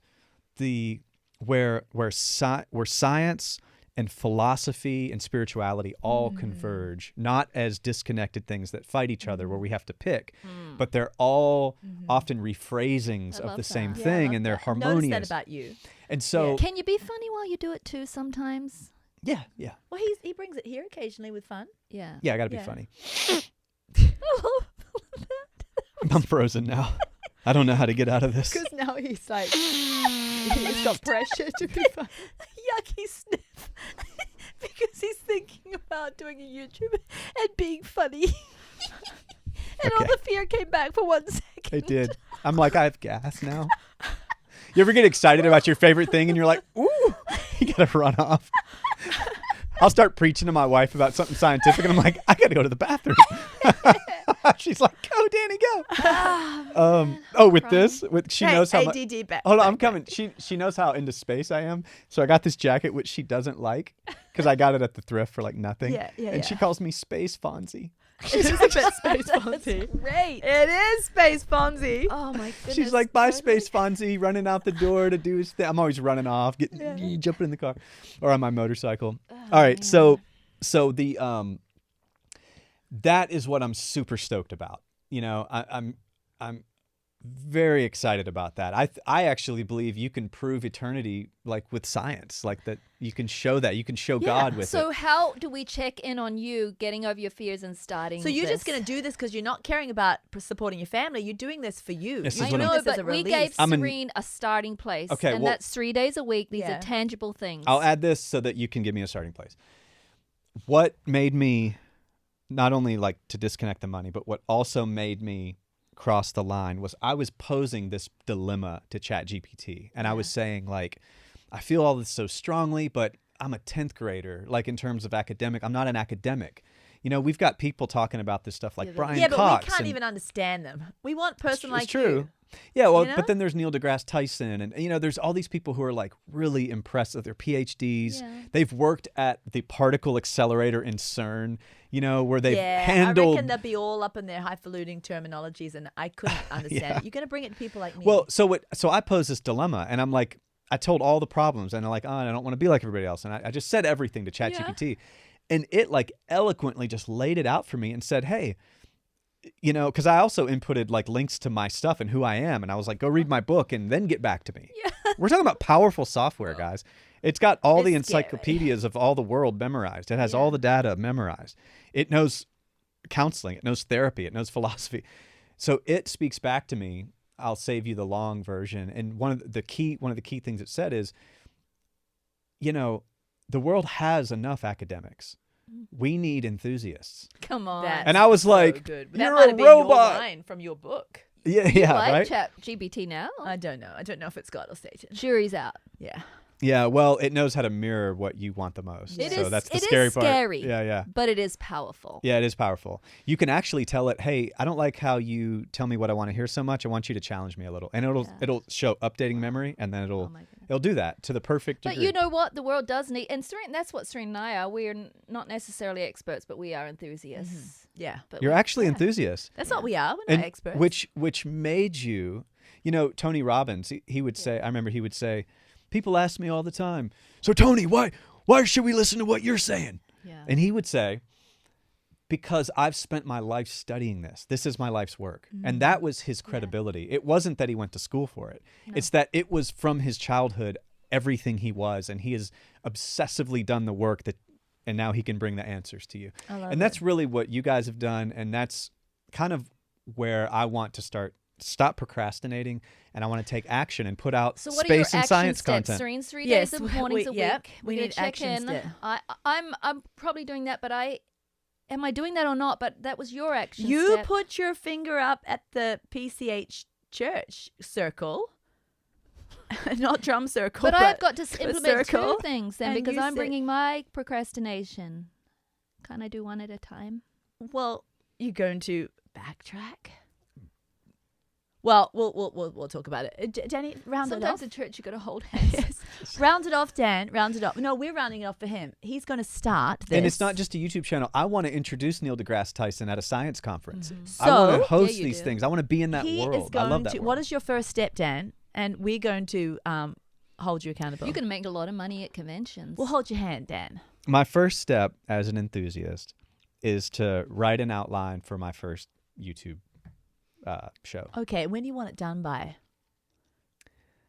where science and philosophy and spirituality all converge, not as disconnected things that fight each other where we have to pick, but they're all often rephrasings I of love the same that. thing, I and they're love that. harmonious. Noticed that about you. And so Can you be funny while you do it too sometimes? Yeah, yeah. Well, he brings it here occasionally with fun. Yeah. Yeah, I got to be Yeah. funny. I'm frozen now. I don't know how to get out of this. Because now he's like, he's got pressure to be fun. Yucky sniff. Because he's thinking about doing a YouTube and being funny. And all Okay. the fear came back for 1 second. It did. I'm like, I have gas now. You ever get excited about your favorite thing and you're like, ooh, you got to run off. I'll start preaching to my wife about something scientific and I'm like, I got to go to the bathroom. She's like, go, Danny, go. With this, she knows how much. ADD back. Hold on, I'm coming. She knows how into space I am. So I got this jacket, which she doesn't like because I got it at the thrift for like nothing. Yeah, yeah, and she yeah. calls me Space Fonzie. It is a bit Space Fonzie. Great. It is Space Fonzie. Oh my goodness. She's like, bye, totally. Space Fonzie, running out the door to do his thing. I'm always running off, jumping in the car or on my motorcycle. All right, so the that is what I'm super stoked about. You know, I'm very excited about that. I actually believe you can prove eternity like with science, like that you can show God with So it. how do we check in on you getting over your fears and starting So you're this? just going to do this because you're not caring about supporting your family. You're doing this for you. This is You're what doing I'm- No, this as a but we release. gave I'm Serene a starting place. Okay, and well- that's 3 days a week. These Yeah. are tangible things. I'll add this so that you can give me a starting place. What made me not only like to disconnect the money, but what also made me cross the line was I was posing this dilemma to ChatGPT, and I was saying like, I feel all this so strongly, but I'm a 10th grader. Like in terms of academic, I'm not an academic. You know, we've got people talking about this stuff like Brian Yeah, but Cox. we can't and- even understand them. We want a person like it's true. you. Yeah, well, You know? but then there's Neil deGrasse Tyson, and you know, there's all these people who are like really impressed with their PhDs. Yeah. They've worked at the particle accelerator in CERN, you know, where they've I handled. reckon they'll be all up in their highfalutin terminologies, and I couldn't understand Yeah. it. You're going to bring it to people like me. Well, so I posed this dilemma, and I'm like, I told all the problems, and I'm like, oh, I don't want to be like everybody else, and I just said everything to ChatGPT, and it like eloquently just laid it out for me and said, hey. You know, because I also inputted like links to my stuff and who I am. And I was like, go read my book and then get back to me. Yeah. We're talking about powerful software, guys. It's got all the It's scary. encyclopedias of all the world memorized. It has all the data memorized. It knows counseling. It knows therapy. It knows philosophy. So it speaks back to me. I'll save you the long version. And one of the key things it said is, you know, the world has enough academics. We need enthusiasts. Come on. That's And I was so like, good. "You're That might a have been your robot." line from your book. Yeah, like right? Chat GPT now. I don't know. I don't know if it's God or Satan. Jury's out. Yeah. Yeah, well, it knows how to mirror what you want the most. It so is- that's the it is scary part. scary. Yeah, yeah. But it is powerful. Yeah, it is powerful. You can actually tell it, hey, I don't like how you tell me what I want to hear so much. I want you to challenge me a little. And it'll show updating memory, and then Oh my goodness. it'll do that to the perfect But degree. you know what? The world does need, and Serene, that's what Serene and I are. We're not necessarily experts, but we are enthusiasts. Yeah. But You're we- actually yeah. enthusiasts. That's what we are. We're And not experts. which made you, you know, Tony Robbins, he would say, I remember he would say, people ask me all the time, so Tony, why should we listen to what you're saying? Yeah. And he would say, because I've spent my life studying this. This is my life's work. And that was his credibility. It wasn't that he went to school for it. It's that it was from his childhood, everything he was, and he has obsessively done the work and now he can bring the answers to you. And that's really what you guys have done. And that's kind of where I want to stop procrastinating, and I want to take action and put out So what are your space and action science steps? content. Serene's 3 Yes, days of mornings a yep, week. we We're need gonna check action in. step. I'm probably doing that, but am I doing that or not? But that was your action You step. put your finger up at the PCH church circle, not drum circle. But I've got to a implement circle, two things then, and because you I'm said- bringing my procrastination. Can I do one at a time? Well, you're going to backtrack. Well, we'll talk about it. Danny, round Sometimes it in off. church you got to hold hands. Yes. Round it off, Dan. Round it off. No, we're rounding it off for him. He's going to start this. And it's not just a YouTube channel. I want to introduce Neil deGrasse Tyson at a science conference. I want So- to host Yeah, you these do. things. I want to be in that he world. is going I love that to. world. What is your first step, Dan? And we're going to hold you accountable. You can make a lot of money at conventions. We'll hold your hand, Dan. My first step as an enthusiast is to write an outline for my first YouTube show. Okay, when do you want it done by?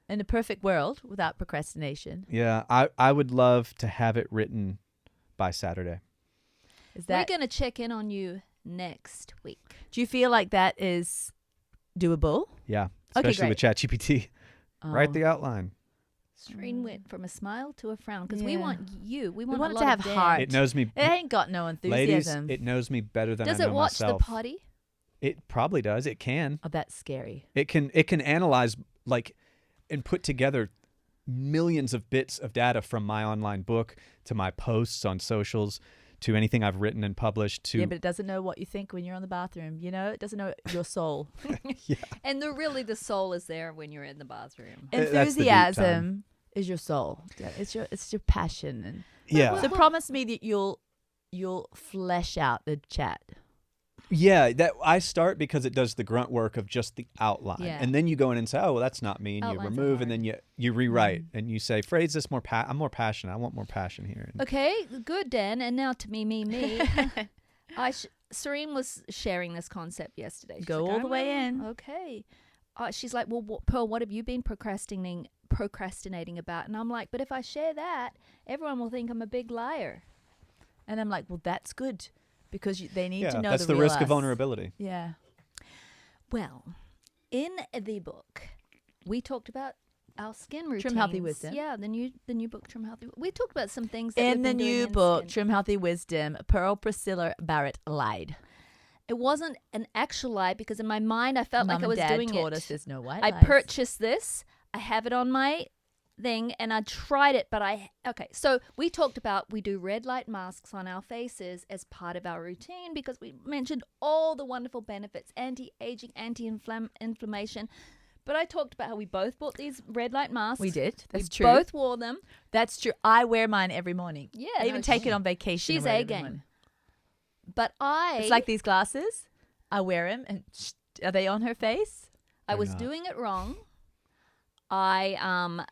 In a perfect world without procrastination. Yeah, I would love to have it written by Saturday. Is We're that? going to check in on you next week. Do you feel like that is doable? Yeah, Okay, especially with ChatGPT. Write Oh. the outline. Serene went from a smile to a frown because we Yeah. want you. We want, want a it lot to have of Dan. heart. It knows me. It ain't got no Ladies, enthusiasm. it knows me better than Does I it know watch myself. the Poddy? It probably does. It can. Oh, that's scary. It can analyze like and put together millions of bits of data from my online book to my posts on socials to anything I've written and published to Yeah, but it doesn't know what you think when you're in the bathroom. You know, it doesn't know your soul. And the soul is there when you're in the bathroom. That's the deep Enthusiasm is your soul. Yeah, it's your passion. And yeah. so promise me that you'll flesh out the chat. Yeah, that I start because it does the grunt work of just the outline. Yeah. And then you go in and say, "Oh, well, that's not me." And you Outlines are remove and hard. then you rewrite and you say, "Phrase this more I'm more passionate. I want more passion here." And Okay, good, Dan. And now to me. Serene was sharing this concept yesterday. She's Go like, all "I'm the way gonna-" in. Okay. She's like, well, Pearl, what have you been procrastinating about? And I'm like, but if I share that, everyone will think I'm a big liar. And I'm like, well, that's good because they need yeah, to know that's the real risk of us. vulnerability. Yeah. Well, in the book, we talked about our skin routines. Trim Healthy Wisdom. Yeah, the new book, Trim Healthy. We talked about some things that In we've the been doing new in book, skin. Trim Healthy Wisdom, Pearl Priscilla Barrett lied. It wasn't an actual lie because in my mind I felt like Mum I was and Dad doing taught it. us there's no white I lies. purchased this. I have it on my thing and I tried it, but so we talked about we do red light masks on our faces as part of our routine because we mentioned all the wonderful benefits, anti-aging, anti-inflammation. But I talked about how we both bought these red light masks. We did. That's we true. both wore them. That's true. I wear mine every morning. Yeah, I no, even take it on vacation. she's and wear it A every game. morning. But It's like these glasses. I wear them, and are they on her face? I They're was not. doing it wrong. I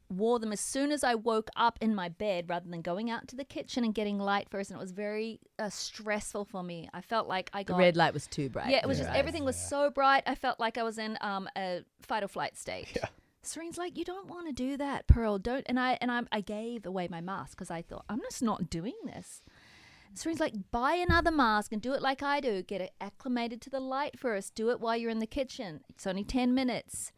wore them as soon as I woke up in my bed rather than going out to the kitchen and getting light first. And it was very stressful for me. I felt like I The got... red light was too bright. Yeah, it was for just your eyes. everything was so bright. I felt like I was in a fight or flight state. Yeah. Serene's like, you don't want to do that, Pearl. Don't. And I gave away my mask because I thought I'm just not doing this. Serene's like, buy another mask and do it like I do. Get it acclimated to the light first. Do it while you're in the kitchen. It's only 10 minutes.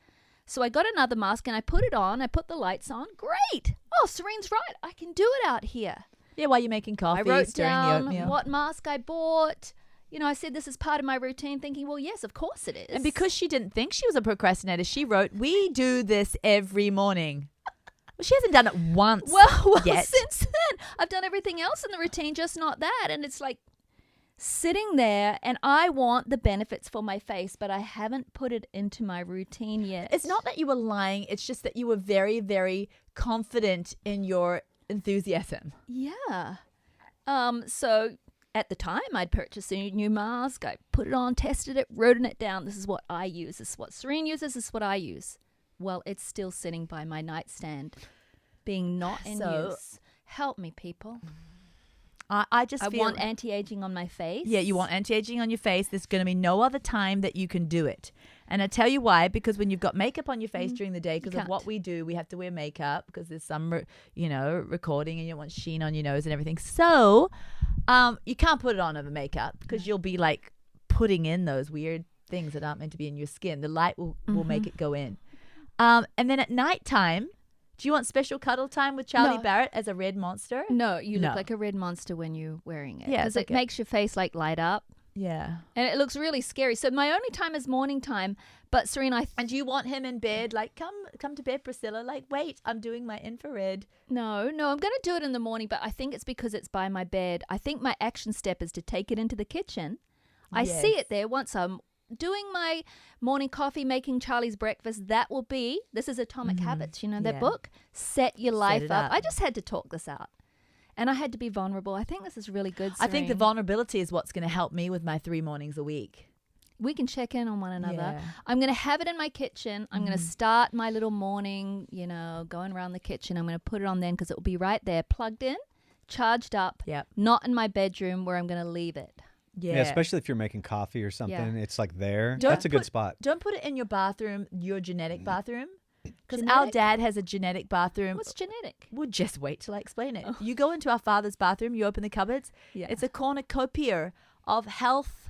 So I got another mask and I put it on. I put the lights on. Great. Oh, Serene's right. I can do it out here. Yeah, while you're making coffee, I wrote stirring the down oatmeal. what mask I bought. You know, I said this is part of my routine, thinking, well, yes, of course it is. And because she didn't think she was a procrastinator, she wrote, "We do this every morning." Well, she hasn't done it once. well, yet. since then, I've done everything else in the routine, just not that. And it's like sitting there, and I want the benefits for my face, but I haven't put it into my routine yet. It's not that you were lying. It's just that you were very, very confident in your enthusiasm. Yeah. So at the time, I'd purchased a new mask. I put it on, tested it, wrote it down. This is what I use. This is what Serene uses. This is what I use. Well, it's still sitting by my nightstand, being not in So- use. Help me, people. I just I feel want anti-aging on my face. Yeah, you want anti-aging on your face. There's going to be no other time that you can do it. And I tell you why, because when you've got makeup on your face during the day, because of can't. what we do, we have to wear makeup because there's some, recording and you don't want sheen on your nose and everything. So you can't put it on over makeup because you'll be like putting in those weird things that aren't meant to be in your skin. The light will make it go in. And then at nighttime, do you want special cuddle time with Charlie No. Barrett as a red monster? No, you No. look like a red monster when you're wearing it. Yeah, because it's it okay. makes your face like light up. Yeah. And it looks really scary. So my only time is morning time. But Serene, And do you want him in bed? Like, come to bed, Priscilla. Like, wait, I'm doing my infrared. No, I'm going to do it in the morning, but I think it's because it's by my bed. I think my action step is to take it into the kitchen. I see Yes. it there once I'm doing my morning coffee, making Charlie's breakfast. That will be, this is Atomic Habits, you know, that Yeah. book? Set your life it up. up. I just had to talk this out. And I had to be vulnerable. I think this is really good, I think the Serene. vulnerability is what's going to help me with my 3 mornings a week. We can check in on one another. Yeah. I'm going to have it in my kitchen. I'm going to start my little morning, going around the kitchen. I'm going to put it on then because it will be right there, plugged in, charged up, Yep. not in my bedroom where I'm going to leave it. Yeah. Yeah, especially if you're making coffee or something. It's like there. Don't That's a good put- spot. Don't put it in your bathroom, your genetic bathroom. Because our Genetic? dad has a genetic bathroom. What's genetic? Well, just wait till I explain it. Oh. You go into our father's bathroom, you open the cupboards. Yeah. It's a cornucopia of health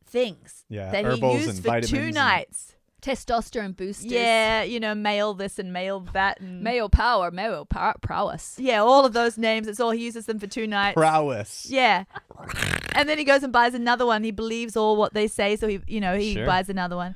things Yeah, that he herbals used and for 2 vitamins and- nights. Testosterone boosters. Yeah, male this and male that. And Male prowess. yeah, all of those names. It's all he uses them for 2 nights. Prowess. Yeah. And then he goes and buys another one. He believes all what they say, so he Sure. buys another one.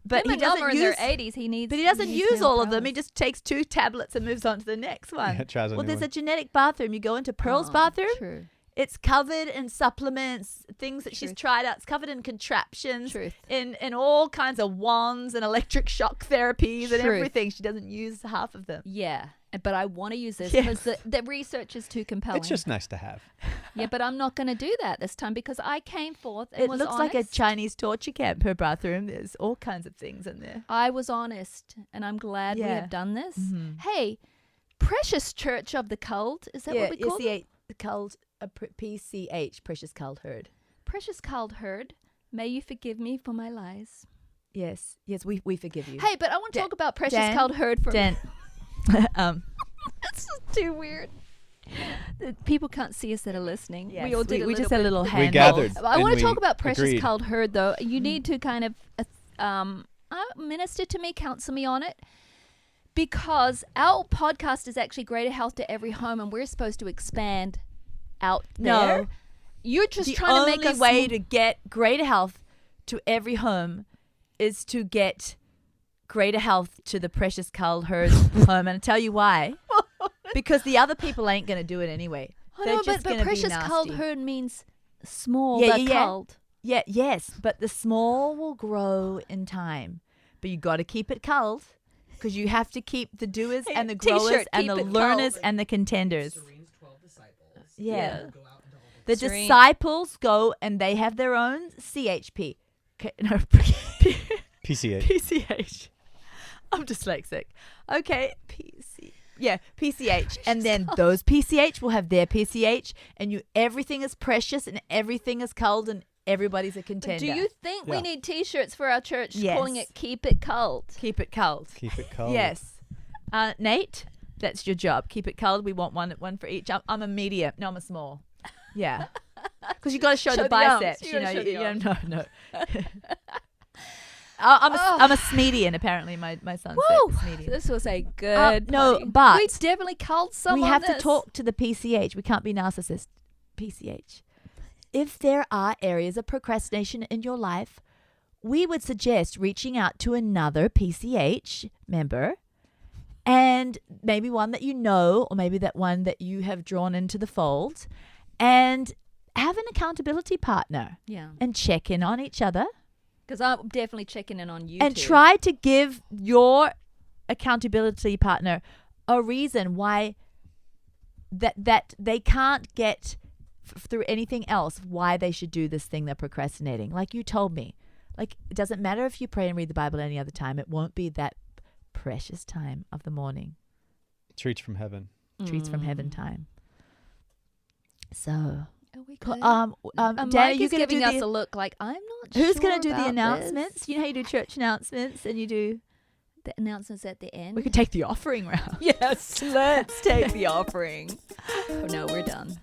But Him he and Mum are doesn't in their use 80s. But he doesn't use male all of them. He prowess. just takes 2 tablets and moves on to the next one. Yeah, tries a Well, new there's one. a genetic bathroom. You go into Pearl's Oh, bathroom. True. It's covered in supplements, things that she's Truth. tried out. It's covered in contraptions, Truth. in all kinds of wands and electric shock therapies and Truth. everything. She doesn't use half of them. Yeah. But I want to use this Yeah. because the research is too compelling. It's just nice to have. Yeah, but I'm not going to do that this time because I came forth and It was looks like a honest. Chinese torture camp, her bathroom. There's all kinds of things in there. I was honest, and I'm glad we Yeah. have done this. Mhm. Hey, Precious Church of the Cult, is that what we call it? Culled, PCH, Precious Culled Herd. Precious Culled Herd, may you forgive me for my lies. Yes, we forgive you. Hey, but I want to Dan- talk about Precious Dan- Culled Herd for Dan. That's just too weird. The people can't see us that are listening. Yes, we all did we a just little had a little bit. hand. gathered. I And want to we talk about Precious agreed. Culled Herd, though. You need to kind of minister to me, counsel me on it. Because our podcast is actually Greater Health to Every Home, and we're supposed to expand out there. No. You're just The trying to make only us way to get greater health to every home is to get greater health to the Precious Culled Herd home. And I'll tell you why. Because the other people ain't going to do it anyway. I They're know, just but gonna be Precious Culled nasty. Herd means small, Yeah, but yeah, yeah. culled. Yeah, yes, but the small will grow in time. But you got to keep it culled because you have to keep the doers Hey, and the t-shirt, growers and keep the it learners culled. and the contenders. Serene's 12 disciples. Yeah. Go out into all The Serene. disciples go and they have their own CHP. No, PCH. PCH. I'm dyslexic. Okay, PCH. And then those PCH will have their PCH, and everything is precious and everything is culled and everybody's a But contender. do you think we Yeah. need T-shirts for our church Yes. calling it "Keep It Culled"? Keep it culled. Keep it cold. Yes. Nate, that's your job. Keep it culled. We want one for each. I'm a medium. No, I'm a small. Yeah. Because you got to show Show the the arms. biceps. You You gotta know, show the you arms. no. I'm a Smedian, apparently. My son Woo! said Smedian. This was a good. no, party. but we definitely culled some. We on have to this. talk to the PCH. We can't be narcissist. PCH. If there are areas of procrastination in your life, we would suggest reaching out to another PCH member, and maybe one that you know, or maybe that one that you have drawn into the fold, and have an accountability partner Yeah, and check in on each other because I'm definitely checking in on you. and two. try to give your accountability partner a reason why that they can't get through anything else why they should do this thing they're procrastinating. Like you told me, like it doesn't matter if you pray and read the Bible any other time, it won't be that precious time of the morning, Treats from heaven. treats from heaven time. So Are we good? Dan, are Mike you is gonna giving do us the, a look like I'm not. who's sure gonna do the about announcements? this. You know how you do church announcements and you do The announcements at the end. we could take the offering round. Yes, let's take the offering. Oh no, we're done.